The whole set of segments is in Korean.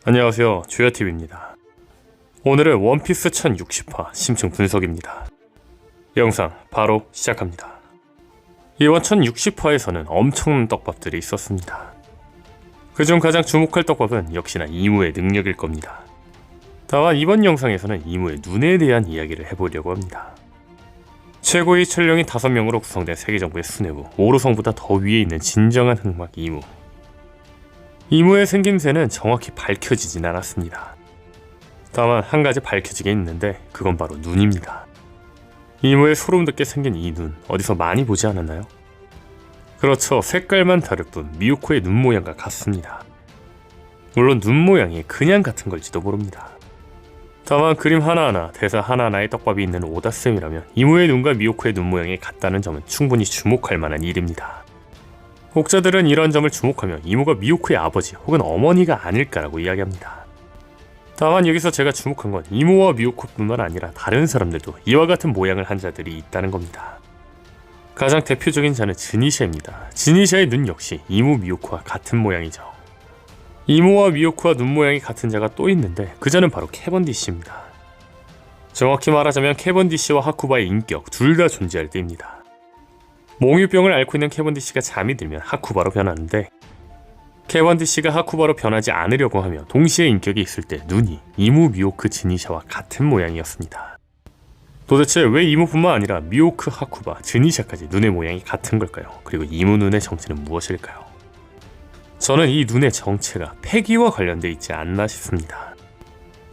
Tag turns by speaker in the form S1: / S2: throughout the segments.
S1: 안녕하세요, 주야TV입니다. 오늘은 원피스 1060화 심층 분석입니다. 영상 바로 시작합니다. 이번 1060화에서는 엄청난 떡밥들이 있었습니다. 그중 가장 주목할 떡밥은 역시나 이무의 능력일 겁니다. 다만 이번 영상에서는 이무의 눈에 대한 이야기를 해보려고 합니다. 최고의 천령인 5명으로 구성된 세계정부의 수뇌부 오로성보다 더 위에 있는 진정한 흑막 이무. 이무의 생김새는 정확히 밝혀지진 않았습니다. 다만 한 가지 밝혀지게 있는데 그건 바로 눈입니다. 이무의 소름돋게 생긴 이 눈, 어디서 많이 보지 않았나요? 그렇죠, 색깔만 다를 뿐 미오코의 눈 모양과 같습니다. 물론 눈 모양이 그냥 같은 걸지도 모릅니다. 다만 그림 하나하나, 대사 하나하나에 떡밥이 있는 오다쌤이라면 이무의 눈과 미오코의 눈 모양이 같다는 점은 충분히 주목할 만한 일입니다. 혹자들은 이런 점을 주목하며 이무가 미오코의 아버지 혹은 어머니가 아닐까라고 이야기합니다. 다만 여기서 제가 주목한 건 이무와 미오코뿐만 아니라 다른 사람들도 이와 같은 모양을 한 자들이 있다는 겁니다. 가장 대표적인 자는 즈니샤입니다. 즈니샤의 눈 역시 이무, 미오코와 같은 모양이죠. 이무와 미오코와 눈 모양이 같은 자가 또 있는데 그 자는 바로 캐번디시입니다. 정확히 말하자면 캐번디시와 하쿠바의 인격 둘 다 존재할 때입니다. 몽유병을 앓고 있는 캐번디시가 잠이 들면 하쿠바로 변하는데, 캐번디시가 하쿠바로 변하지 않으려고 하며 동시에 인격이 있을 때 눈이 이무, 미오크, 즈니샤와 같은 모양이었습니다. 도대체 왜 이무뿐만 아니라 미오크, 하쿠바, 즈니샤까지 눈의 모양이 같은 걸까요? 그리고 이무 눈의 정체는 무엇일까요? 저는 이 눈의 정체가 패기와 관련돼 있지 않나 싶습니다.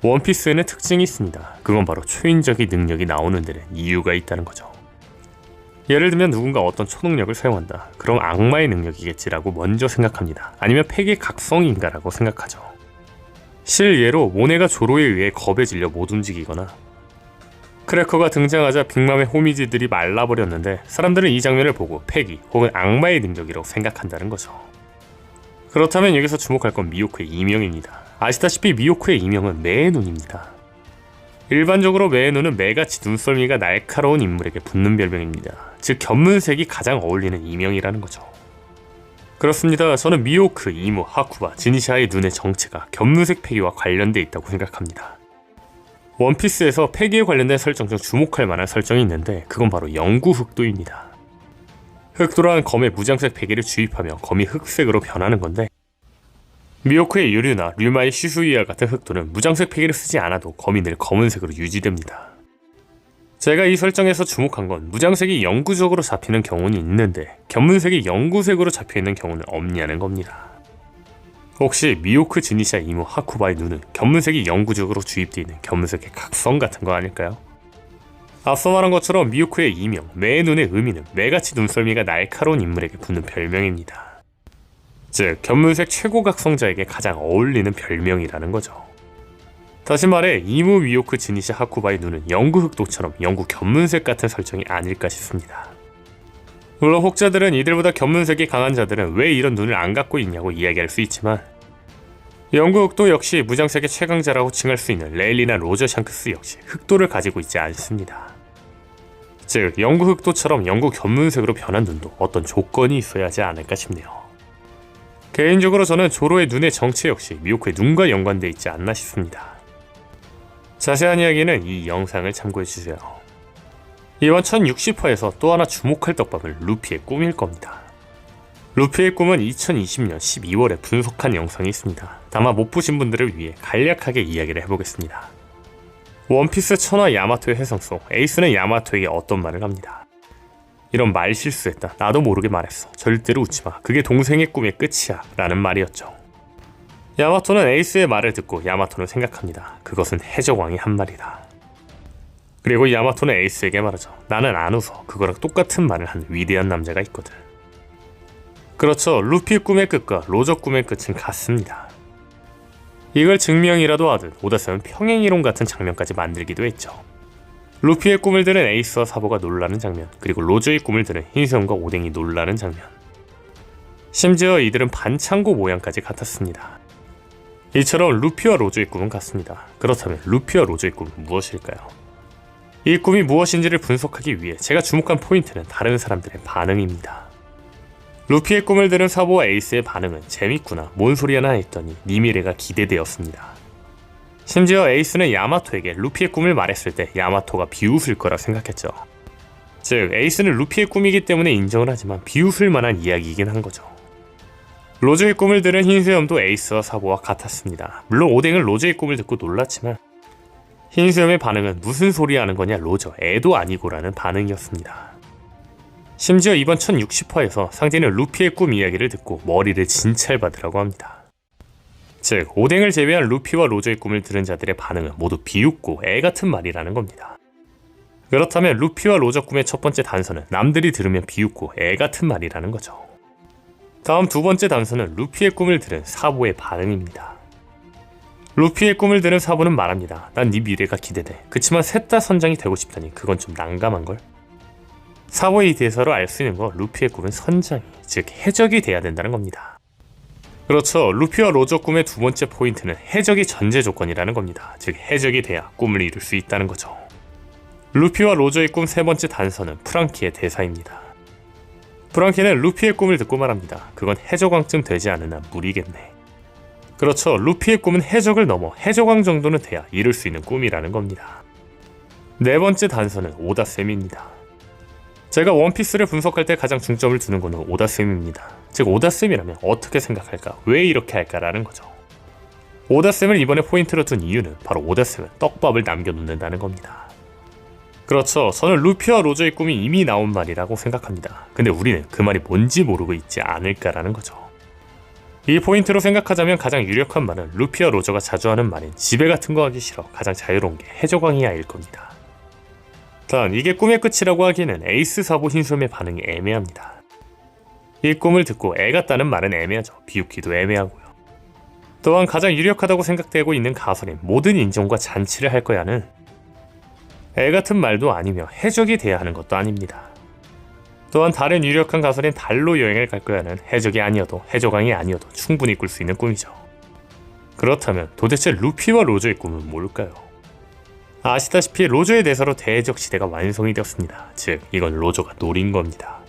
S1: 원피스에는 특징이 있습니다. 그건 바로 초인적인 능력이 나오는 데는 이유가 있다는 거죠. 예를 들면 누군가 어떤 초능력을 사용한다. 그럼 악마의 능력이겠지라고 먼저 생각합니다. 아니면 패기의 각성인가라고 생각하죠. 실예로 모네가 조로에 의해 겁에 질려 못 움직이거나, 크래커가 등장하자 빅맘의 호미지들이 말라버렸는데 사람들은 이 장면을 보고 패기 혹은 악마의 능력이라고 생각한다는 거죠. 그렇다면 여기서 주목할 건 미오코의 이명입니다. 아시다시피 미오코의 이명은 매의 눈입니다. 일반적으로 매의 눈은 매같이 눈썰미가 날카로운 인물에게 붙는 별명입니다. 즉 견문색이 가장 어울리는 이명이라는 거죠. 그렇습니다. 저는 미오크, 이무, 하쿠바, 즈니샤의 눈의 정체가 견문색 패기와 관련돼 있다고 생각합니다. 원피스에서 패기에 관련된 설정 중 주목할 만한 설정이 있는데 그건 바로 영구 흑도입니다. 흑도란 검에 무장색 패기를 주입하며 검이 흑색으로 변하는 건데, 미오크의 유류나 류마의 시수이와 같은 흑도는 무장색 패기를 쓰지 않아도 검이 늘 검은색으로 유지됩니다. 제가 이 설정에서 주목한 건 무장색이 영구적으로 잡히는 경우는 있는데 견문색이 영구색으로 잡혀있는 경우는 없냐는 겁니다. 혹시 미오크, 즈니샤, 이무, 하쿠바의 눈은 견문색이 영구적으로 주입되어 있는 견문색의 각성 같은 거 아닐까요? 앞서 말한 것처럼 미오크의 이명, 매의 눈의 의미는 매같이 눈썰미가 날카로운 인물에게 붙는 별명입니다. 즉 견문색 최고 각성자에게 가장 어울리는 별명이라는 거죠. 다시 말해 이무, 미오크, 즈니샤, 하쿠바의 눈은 영구 흑도처럼 영구 견문색 같은 설정이 아닐까 싶습니다. 물론 혹자들은 이들보다 견문색이 강한 자들은 왜 이런 눈을 안 갖고 있냐고 이야기할 수 있지만, 영구 흑도 역시 무장색의 최강자라고 칭할 수 있는 레일리나 로저 샹크스 역시 흑도를 가지고 있지 않습니다. 즉 영구 흑도처럼 영구 견문색으로 변한 눈도 어떤 조건이 있어야 하지 않을까 싶네요. 개인적으로 저는 조로의 눈의 정체 역시 미오코의 눈과 연관돼 있지 않나 싶습니다. 자세한 이야기는 이 영상을 참고해주세요. 이번 1060화에서 또 하나 주목할 떡밥은 루피의 꿈일 겁니다. 루피의 꿈은 2020년 12월에 분석한 영상이 있습니다. 다만 못 보신 분들을 위해 간략하게 이야기를 해보겠습니다. 원피스 천하 야마토의 해성 속 에이스는 야마토에게 어떤 말을 합니다. 이런 말 실수했다. 나도 모르게 말했어. 절대로 웃지마. 그게 동생의 꿈의 끝이야. 라는 말이었죠. 야마토는 에이스의 말을 듣고 야마토는 생각합니다. 그것은 해적왕이 한 말이다. 그리고 야마토는 에이스에게 말하죠. 나는 안 웃어. 그거랑 똑같은 말을 한 위대한 남자가 있거든. 그렇죠. 루피 꿈의 끝과 로저 꿈의 끝은 같습니다. 이걸 증명이라도 하듯 오다쌤은 평행이론 같은 장면까지 만들기도 했죠. 루피의 꿈을 들은 에이스와 사보가 놀라는 장면, 그리고 로저의 꿈을 들은 흰수염과 오뎅이 놀라는 장면. 심지어 이들은 반창고 모양까지 같았습니다. 이처럼 루피와 로저의 꿈은 같습니다. 그렇다면 루피와 로저의 꿈은 무엇일까요? 이 꿈이 무엇인지를 분석하기 위해 제가 주목한 포인트는 다른 사람들의 반응입니다. 루피의 꿈을 들은 사보와 에이스의 반응은 재밌구나, 뭔 소리야나 했더니 네 미래가 기대되었습니다. 심지어 에이스는 야마토에게 루피의 꿈을 말했을 때 야마토가 비웃을 거라 생각했죠. 즉 에이스는 루피의 꿈이기 때문에 인정을 하지만 비웃을 만한 이야기이긴 한 거죠. 로저의 꿈을 들은 흰수염도 에이스와 사보와 같았습니다. 물론 오뎅은 로저의 꿈을 듣고 놀랐지만 흰수염의 반응은 무슨 소리 하는 거냐 로저, 애도 아니고라는 반응이었습니다. 심지어 이번 1060화에서 상대는 루피의 꿈 이야기를 듣고 머리를 진찰받으라고 합니다. 즉 오뎅을 제외한 루피와 로저의 꿈을 들은 자들의 반응은 모두 비웃고 애같은 말이라는 겁니다. 그렇다면 루피와 로저 꿈의 첫 번째 단서는 남들이 들으면 비웃고 애같은 말이라는 거죠. 다음 두 번째 단서는 루피의 꿈을 들은 사보의 반응입니다. 루피의 꿈을 들은 사보는 말합니다. 난 네 미래가 기대돼. 그치만 셋 다 선장이 되고 싶다니 그건 좀 난감한걸? 사보의 이 대사로 알 수 있는 거 루피의 꿈은 선장이, 즉 해적이 돼야 된다는 겁니다. 그렇죠. 루피와 로저 꿈의 두 번째 포인트는 해적이 전제 조건이라는 겁니다. 즉 해적이 돼야 꿈을 이룰 수 있다는 거죠. 루피와 로저의 꿈 세 번째 단서는 프랑키의 대사입니다. 프랑키는 루피의 꿈을 듣고 말합니다. 그건 해적왕쯤 되지 않은 한 무리겠네. 그렇죠. 루피의 꿈은 해적을 넘어 해적왕 정도는 돼야 이룰 수 있는 꿈이라는 겁니다. 네 번째 단서는 오다쌤입니다. 제가 원피스를 분석할 때 가장 중점을 두는 것은 오다쌤입니다. 즉 오다쌤이라면 어떻게 생각할까, 왜 이렇게 할까라는 거죠. 오다쌤을 이번에 포인트로 둔 이유는 바로 오다쌤은 떡밥을 남겨놓는다는 겁니다. 그렇죠. 저는 루피와 로저의 꿈이 이미 나온 말이라고 생각합니다. 근데 우리는 그 말이 뭔지 모르고 있지 않을까라는 거죠. 이 포인트로 생각하자면 가장 유력한 말은 루피와 로저가 자주 하는 말인 지배 같은 거 하기 싫어, 가장 자유로운 게 해적왕이야일 겁니다. 단 이게 꿈의 끝이라고 하기에는 에이스 사보 흰수염의 반응이 애매합니다. 이 꿈을 듣고 애 같다는 말은 애매하죠. 비웃기도 애매하고요. 또한 가장 유력하다고 생각되고 있는 가설인 모든 인종과 잔치를 할 거야는 애 같은 말도 아니며 해적이 돼야 하는 것도 아닙니다. 또한 다른 유력한 가설인 달로 여행을 갈 거야는 해적이 아니어도 해적왕이 아니어도 충분히 꿀 수 있는 꿈이죠. 그렇다면 도대체 루피와 로저의 꿈은 뭘까요? 아시다시피 로저의 대사로 대적 시대가 완성이 되었습니다. 즉 이건 로저가 노린 겁니다.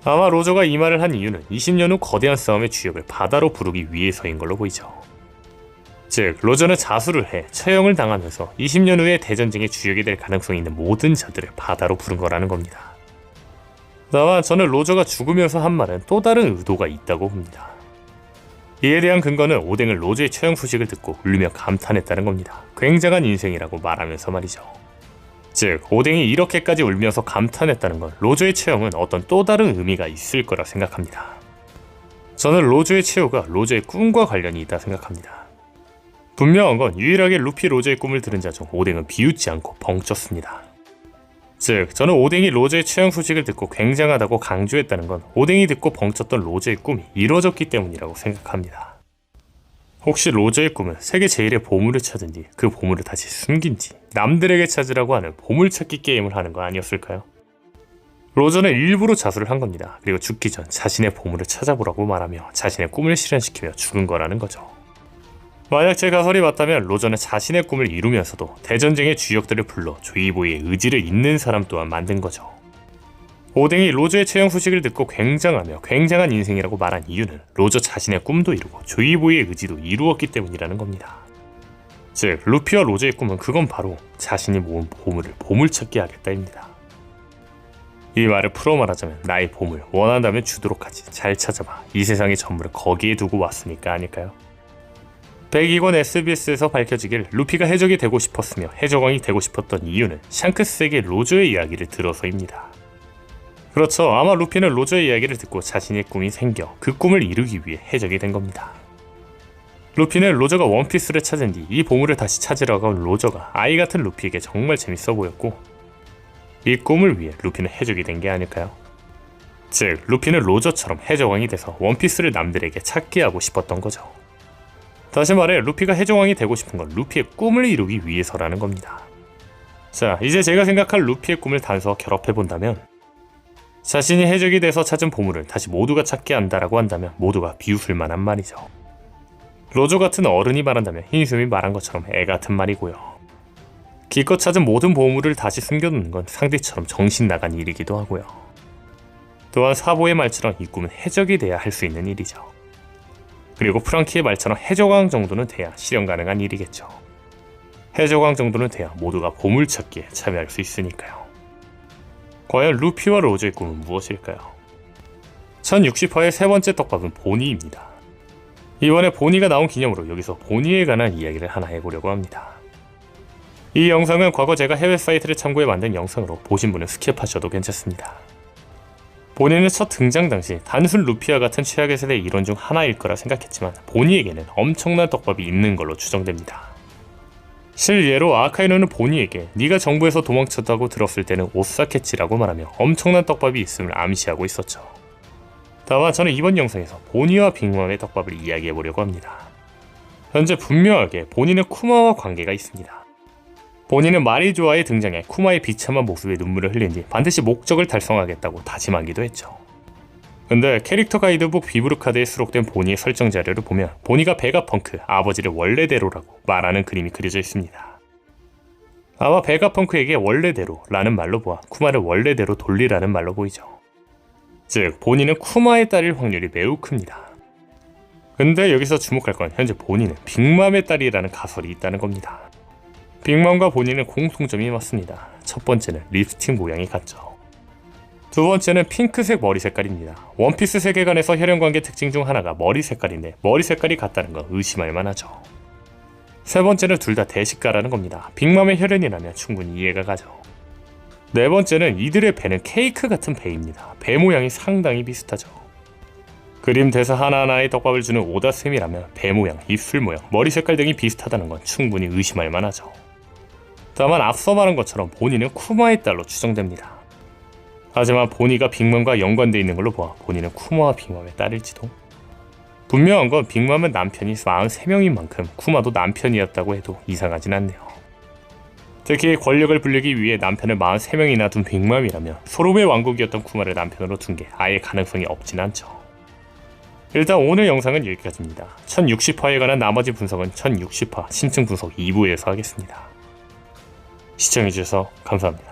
S1: 아마 로저가 이 말을 한 이유는 20년 후 거대한 싸움의 주역을 바다로 부르기 위해서인 걸로 보이죠. 즉 로저는 자수를 해 처형을 당하면서 20년 후에 대전쟁의 주역이 될 가능성이 있는 모든 자들을 바다로 부른 거라는 겁니다. 다만 저는 로저가 죽으면서 한 말은 또 다른 의도가 있다고 봅니다. 이에 대한 근거는 오뎅을 로저의 처형 소식을 듣고 울며 감탄했다는 겁니다. 굉장한 인생이라고 말하면서 말이죠. 즉 오뎅이 이렇게까지 울면서 감탄했다는 건 로저의 처형은 어떤 또 다른 의미가 있을 거라 생각합니다. 저는 로저의 최후가 로저의 꿈과 관련이 있다 생각합니다. 분명한 건 유일하게 루피 로저의 꿈을 들은 자 중 오뎅은 비웃지 않고 벙쪘습니다. 즉 저는 오뎅이 로저의 처형 소식을 듣고 굉장하다고 강조했다는 건 오뎅이 듣고 벙쪘던 로저의 꿈이 이루어졌기 때문이라고 생각합니다. 혹시 로저의 꿈은 세계 제일의 보물을 찾은 뒤 그 보물을 다시 숨긴 뒤 남들에게 찾으라고 하는 보물찾기 게임을 하는 거 아니었을까요? 로저는 일부러 자수를 한 겁니다. 그리고 죽기 전 자신의 보물을 찾아보라고 말하며 자신의 꿈을 실현시키며 죽은 거라는 거죠. 만약 제 가설이 맞다면 로저는 자신의 꿈을 이루면서도 대전쟁의 주역들을 불러 조이보이의 의지를 잇는 사람 또한 만든 거죠. 오뎅이 로저의 처형 소식을 듣고 굉장하며 굉장한 인생이라고 말한 이유는 로저 자신의 꿈도 이루고 조이보이의 의지도 이루었기 때문이라는 겁니다. 즉 루피와 로저의 꿈은 그건 바로 자신이 모은 보물을 보물찾기 하겠다입니다. 이 말을 풀어 말하자면 나의 보물 원한다면 주도록 하지, 잘 찾아봐, 이 세상의 전부를 거기에 두고 왔으니까 아닐까요? 102권 SBS에서 밝혀지길 루피가 해적이 되고 싶었으며 해적왕이 되고 싶었던 이유는 샹크스에게 로저의 이야기를 들어서입니다. 그렇죠. 아마 루피는 로저의 이야기를 듣고 자신의 꿈이 생겨 그 꿈을 이루기 위해 해적이 된 겁니다. 루피는 로저가 원피스를 찾은 뒤 이 보물을 다시 찾으러 간 로저가 아이 같은 루피에게 정말 재밌어 보였고 이 꿈을 위해 루피는 해적이 된 게 아닐까요? 즉 루피는 로저처럼 해적왕이 돼서 원피스를 남들에게 찾게 하고 싶었던 거죠. 다시 말해 루피가 해적왕이 되고 싶은 건 루피의 꿈을 이루기 위해서라는 겁니다. 자, 이제 제가 생각할 루피의 꿈을 단서 결합해본다면 자신이 해적이 돼서 찾은 보물을 다시 모두가 찾게 한다라고 한다면 모두가 비웃을 만한 말이죠. 로저 같은 어른이 말한다면 흰수염이 말한 것처럼 애 같은 말이고요. 기껏 찾은 모든 보물을 다시 숨겨놓는 건 상대처럼 정신 나간 일이기도 하고요. 또한 사보의 말처럼 이 꿈은 해적이 돼야 할 수 있는 일이죠. 그리고 프랑키의 말처럼 해적왕 정도는 돼야 실현 가능한 일이겠죠. 해적왕 정도는 돼야 모두가 보물찾기에 참여할 수 있으니까요. 과연 루피와 로저의 꿈은 무엇일까요? 1060화의 세 번째 떡밥은 보니입니다. 이번에 보니가 나온 기념으로 여기서 보니에 관한 이야기를 하나 해보려고 합니다. 이 영상은 과거 제가 해외 사이트를 참고해 만든 영상으로 보신 분은 스킵하셔도 괜찮습니다. 보니는 첫 등장 당시 단순 루피와 같은 최악의 세대의 일원 중 하나일 거라 생각했지만 보니에게는 엄청난 떡밥이 있는 걸로 추정됩니다. 실예로 아카이노는 보니에게 네가 정부에서 도망쳤다고 들었을 때는 오사케치라고 말하며 엄청난 떡밥이 있음을 암시하고 있었죠. 다만 저는 이번 영상에서 보니와 빅맘의 떡밥을 이야기해보려고 합니다. 현재 분명하게 보니는 쿠마와 관계가 있습니다. 보니는 마리조아의 등장에 쿠마의 비참한 모습에 눈물을 흘린 뒤 반드시 목적을 달성하겠다고 다짐하기도 했죠. 근데 캐릭터 가이드북 비브루카드에 수록된 보니의 설정 자료를 보면 보니가 베가펑크, 아버지를 원래대로라고 말하는 그림이 그려져 있습니다. 아마 베가펑크에게 원래대로라는 말로 보아 쿠마를 원래대로 돌리라는 말로 보이죠. 즉 보니는 쿠마의 딸일 확률이 매우 큽니다. 근데 여기서 주목할 건 현재 보니는 빅맘의 딸이라는 가설이 있다는 겁니다. 빅맘과 보니는 공통점이 맞습니다. 첫 번째는 립스틱 모양이 같죠. 두 번째는 핑크색 머리 색깔입니다. 원피스 세계관에서 혈연관계 특징 중 하나가 머리 색깔인데 머리 색깔이 같다는 건 의심할 만하죠. 세 번째는 둘 다 대식가라는 겁니다. 빅맘의 혈연이라면 충분히 이해가 가죠. 네 번째는 이들의 배는 케이크 같은 배입니다. 배 모양이 상당히 비슷하죠. 그림 대사 하나하나에 떡밥을 주는 오다쌤이라면 배 모양, 입술 모양, 머리 색깔 등이 비슷하다는 건 충분히 의심할 만하죠. 다만 앞서 말한 것처럼 보니는 쿠마의 딸로 추정됩니다. 하지만 보니가 빅맘과 연관되어 있는 걸로 보아 보니는 쿠마와 빅맘의 딸일지도? 분명한 건 빅맘은 남편이 43명인 만큼 쿠마도 남편이었다고 해도 이상하진 않네요. 특히 권력을 불리기 위해 남편을 43명이나 둔 빅맘이라면 소름의 왕국이었던 쿠마를 남편으로 둔 게 아예 가능성이 없진 않죠. 일단 오늘 영상은 여기까지입니다. 1060화에 관한 나머지 분석은 1060화 심층 분석 2부에서 하겠습니다. 시청해주셔서 감사합니다.